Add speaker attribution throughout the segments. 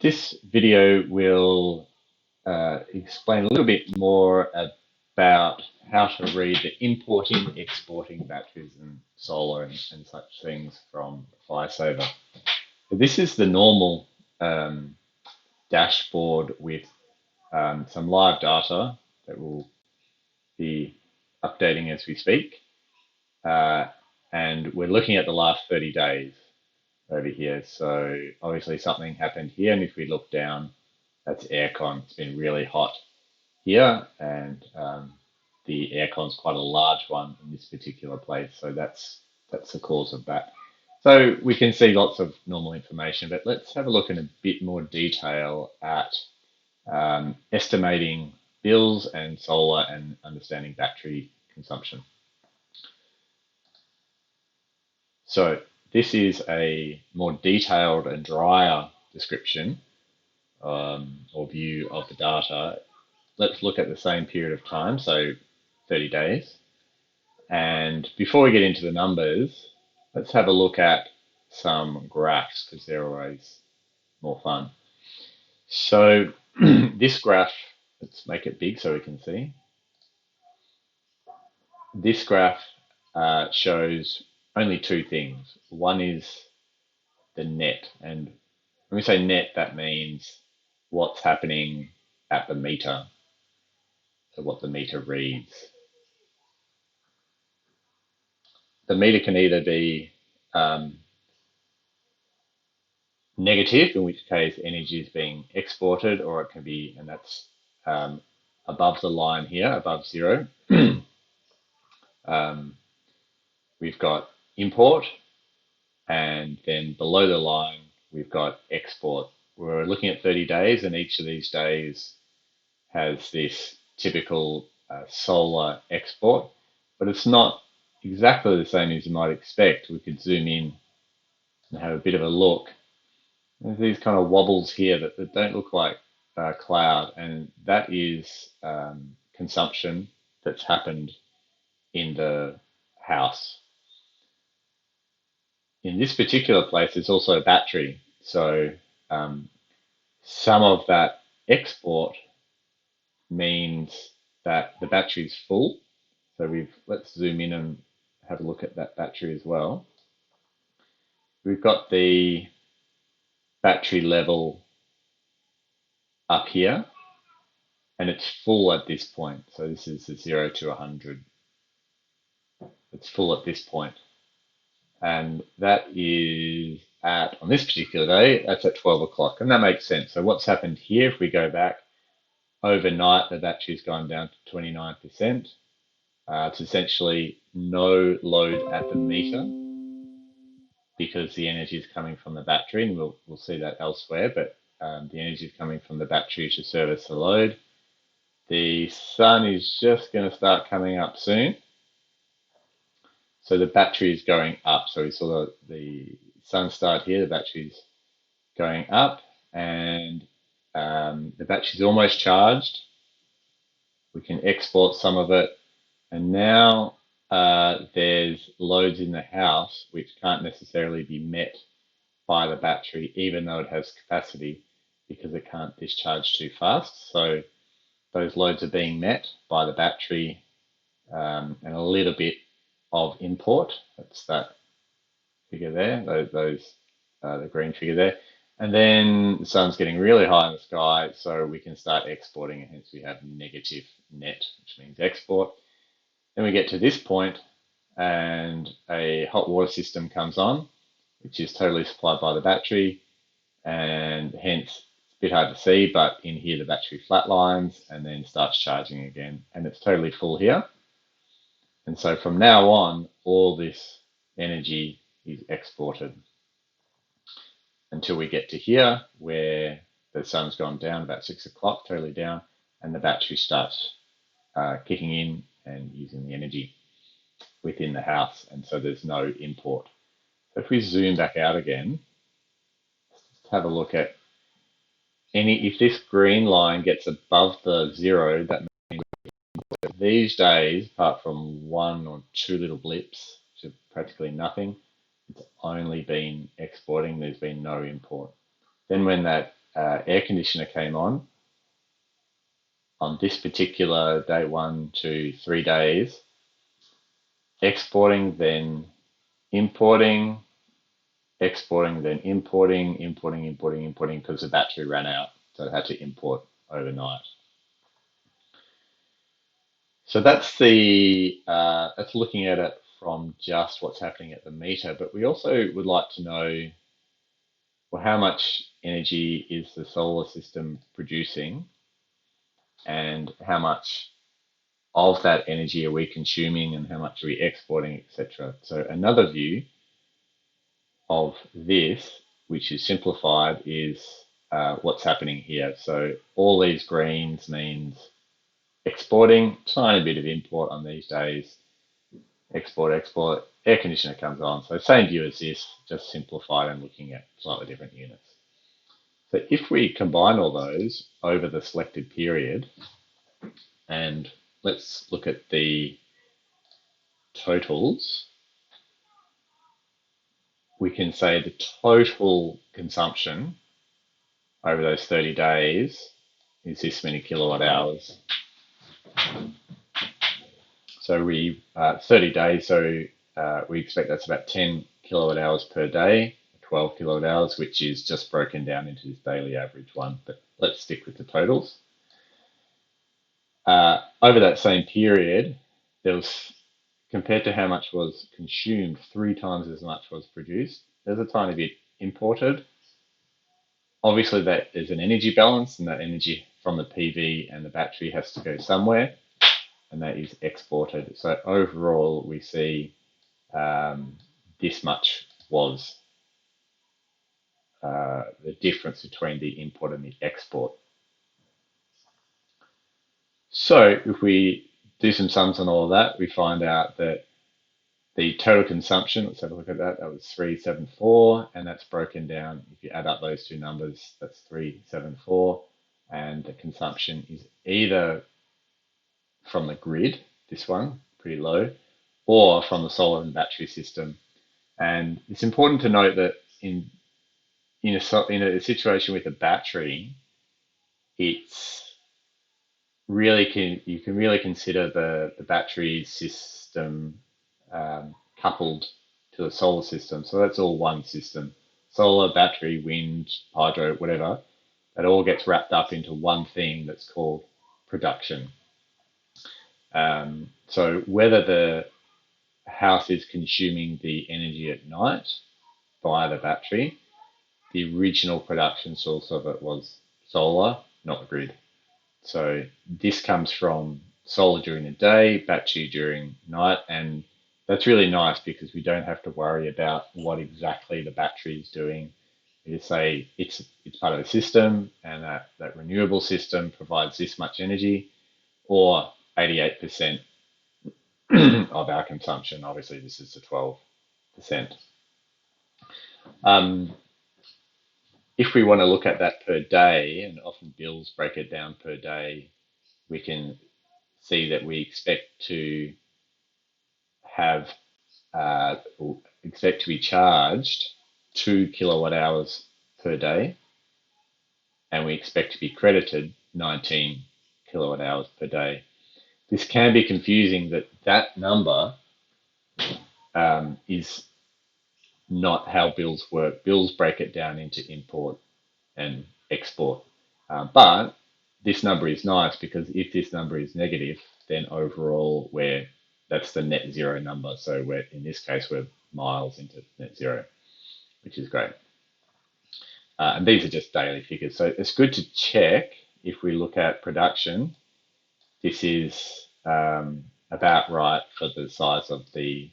Speaker 1: This video will explain a little bit more about how to read the importing, exporting batteries and solar and such things from PhiSaver. This is the normal dashboard with some live data that will be updating as we speak. And we're looking at the last 30 days over here. So obviously something happened here, and if we look down, that's aircon. It's been really hot here, and the aircon's quite a large one in this particular place. So that's the cause of that. So we can see lots of normal information, but let's have a look in a bit more detail at estimating bills and solar and understanding battery consumption. So this is a more detailed and drier description or view of the data. Let's look at the same period of time, so 30 days. And before we get into the numbers, let's have a look at some graphs because they're always more fun. So this graph, let's make it big so we can see. This graph shows only two things. One is the net, and when we say net, that means what's happening at the meter, so what the meter reads. The meter can either be negative, in which case energy is being exported, or it can be, and that's above the line here, above zero. We've got import, and then below the line, we've got export. We're looking at 30 days, and each of these days has this typical solar export, but it's not exactly the same as you might expect. We could zoom in and have a bit of a look. There's these kind of wobbles here that don't look like cloud, and that is consumption that's happened in the house. In this particular place, there's also a battery. So some of that export means that the battery is full. So let's zoom in and have a look at that battery as well. We've got the battery level up here, and it's full at this point. So this is the 0 to 100. It's full at this point. And that is on this particular day, that's at 12 o'clock. And that makes sense. So what's happened here, if we go back, overnight, the battery's gone down to 29%. It's essentially no load at the meter because the energy is coming from the battery, and we'll see that elsewhere, but the energy is coming from the battery to service the load. The sun is just going to start coming up soon. So the battery is going up. So we saw the sun start here, the battery's going up, and the battery's almost charged. We can export some of it, and now there's loads in the house which can't necessarily be met by the battery, even though it has capacity, because it can't discharge too fast. So those loads are being met by the battery and a little bit of import. That's that figure there, the green figure there. And then the sun's getting really high in the sky, so we can start exporting, and hence we have negative net, which means export. Then we get to this point, and a hot water system comes on, which is totally supplied by the battery, and hence it's a bit hard to see, but in here the battery flatlines and then starts charging again, and it's totally full here. And so from now on, all this energy is exported until we get to here where the sun's gone down about 6 o'clock, totally down, and the battery starts kicking in and using the energy within the house, and so there's no import. So if we zoom back out again, let's have a look at if this green line gets above the 0, that means these days, apart from 1 or 2 little blips, which are practically nothing, it's only been exporting, there's been no import. Then when that air conditioner came on this particular day, 1, 2, 3 days, exporting, then importing, exporting, then importing, because the battery ran out. So it had to import overnight. So that's that's looking at it from just what's happening at the meter. But we also would like to know, well, how much energy is the solar system producing, and how much of that energy are we consuming, and how much are we exporting, etc. So another view of this, which is simplified, is what's happening here. So all these greens means exporting, tiny bit of import on these days, export, air conditioner comes on. So same view as this, just simplified and looking at slightly different units. So if we combine all those over the selected period, and let's look at the totals, we can say the total consumption over those 30 days is this many kilowatt hours. So 30 days, so we expect that's about 10 kilowatt hours per day, 12 kilowatt hours, which is just broken down into this daily average one. But let's stick with the totals. Over that same period, there was, compared to how much was consumed, 3 times as much was produced. There's a tiny bit imported. Obviously, that there's an energy balance, and that energy from the PV and the battery has to go somewhere, and that is exported. So overall, we see this much was the difference between the import and the export. So if we do some sums on all of that, we find out that the total consumption, let's have a look at that, that was 374, and that's broken down. If you add up those two numbers, that's 374, and the consumption is either from the grid, this one, pretty low, or from the solar and battery system. And it's important to note that in a situation with a battery, it's you can really consider the battery system coupled to the solar system. So that's all one system. Solar, battery, wind, hydro, whatever. It all gets wrapped up into one thing that's called production. So whether the house is consuming the energy at night via the battery, the original production source of it was solar, not the grid. So this comes from solar during the day, battery during night, and that's really nice because we don't have to worry about what exactly the battery is doing. We just say it's part of a system, and that renewable system provides this much energy, or 88% of our consumption. Obviously, this is the 12%. If we want to look at that per day, and often bills break it down per day, we can see that we have expect to be charged 2 kilowatt hours per day, and we expect to be credited 19 kilowatt hours per day. This can be confusing, that number is not how bills work. Bills break it down into import and export. But this number is nice because if this number is negative, then overall that's the net zero number. So in this case, we're miles into net zero, which is great. And these are just daily figures. So it's good to check if we look at production. This is about right for the size of the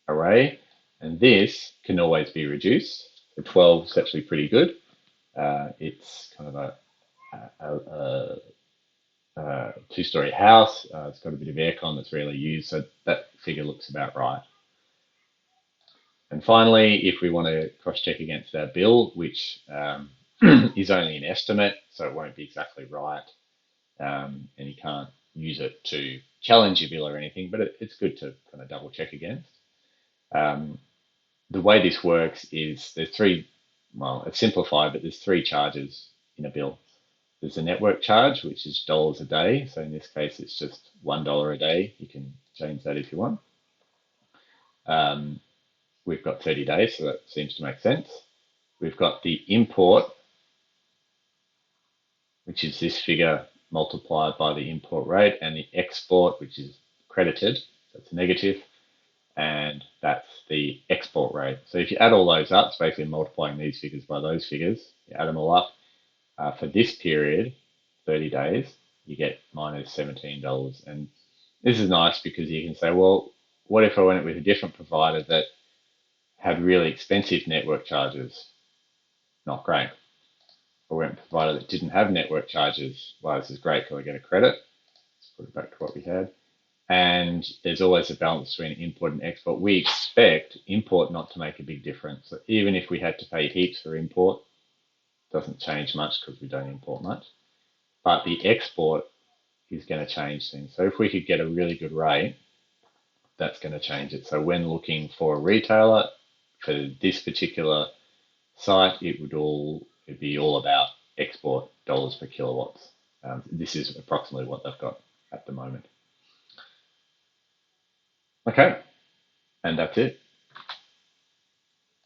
Speaker 1: array. And this can always be reduced. The 12 is actually pretty good. It's kind of a two-story house. It's got a bit of aircon that's rarely used, so that figure looks about right. And finally, if we want to cross-check against our bill, which is only an estimate, so it won't be exactly right, and you can't use it to challenge your bill or anything, but it's good to kind of double-check against. The way this works is there's it's simplified, but there's 3 charges in a bill. There's a network charge, which is dollars a day. So in this case, it's just $1 a day. You can change that if you want. We've got 30 days, so that seems to make sense. We've got the import, which is this figure multiplied by the import rate, and the export, which is credited, so it's negative, and that's the export rate. So if you add all those up, it's basically multiplying these figures by those figures. You add them all up. For this period, 30 days, you get minus $17. And this is nice because you can say, well, what if I went with a different provider that had really expensive network charges? Not great. If I went with a provider that didn't have network charges, well, this is great. Can I get a credit? Let's put it back to what we had. And there's always a balance between import and export. We expect import not to make a big difference. So even if we had to pay heaps for import, it doesn't change much because we don't import much. But the export is going to change things. So if we could get a really good rate, that's going to change it. So when looking for a retailer for this particular site, it'd be all about export dollars per kilowatts. This is approximately what they've got at the moment. Okay, and that's it.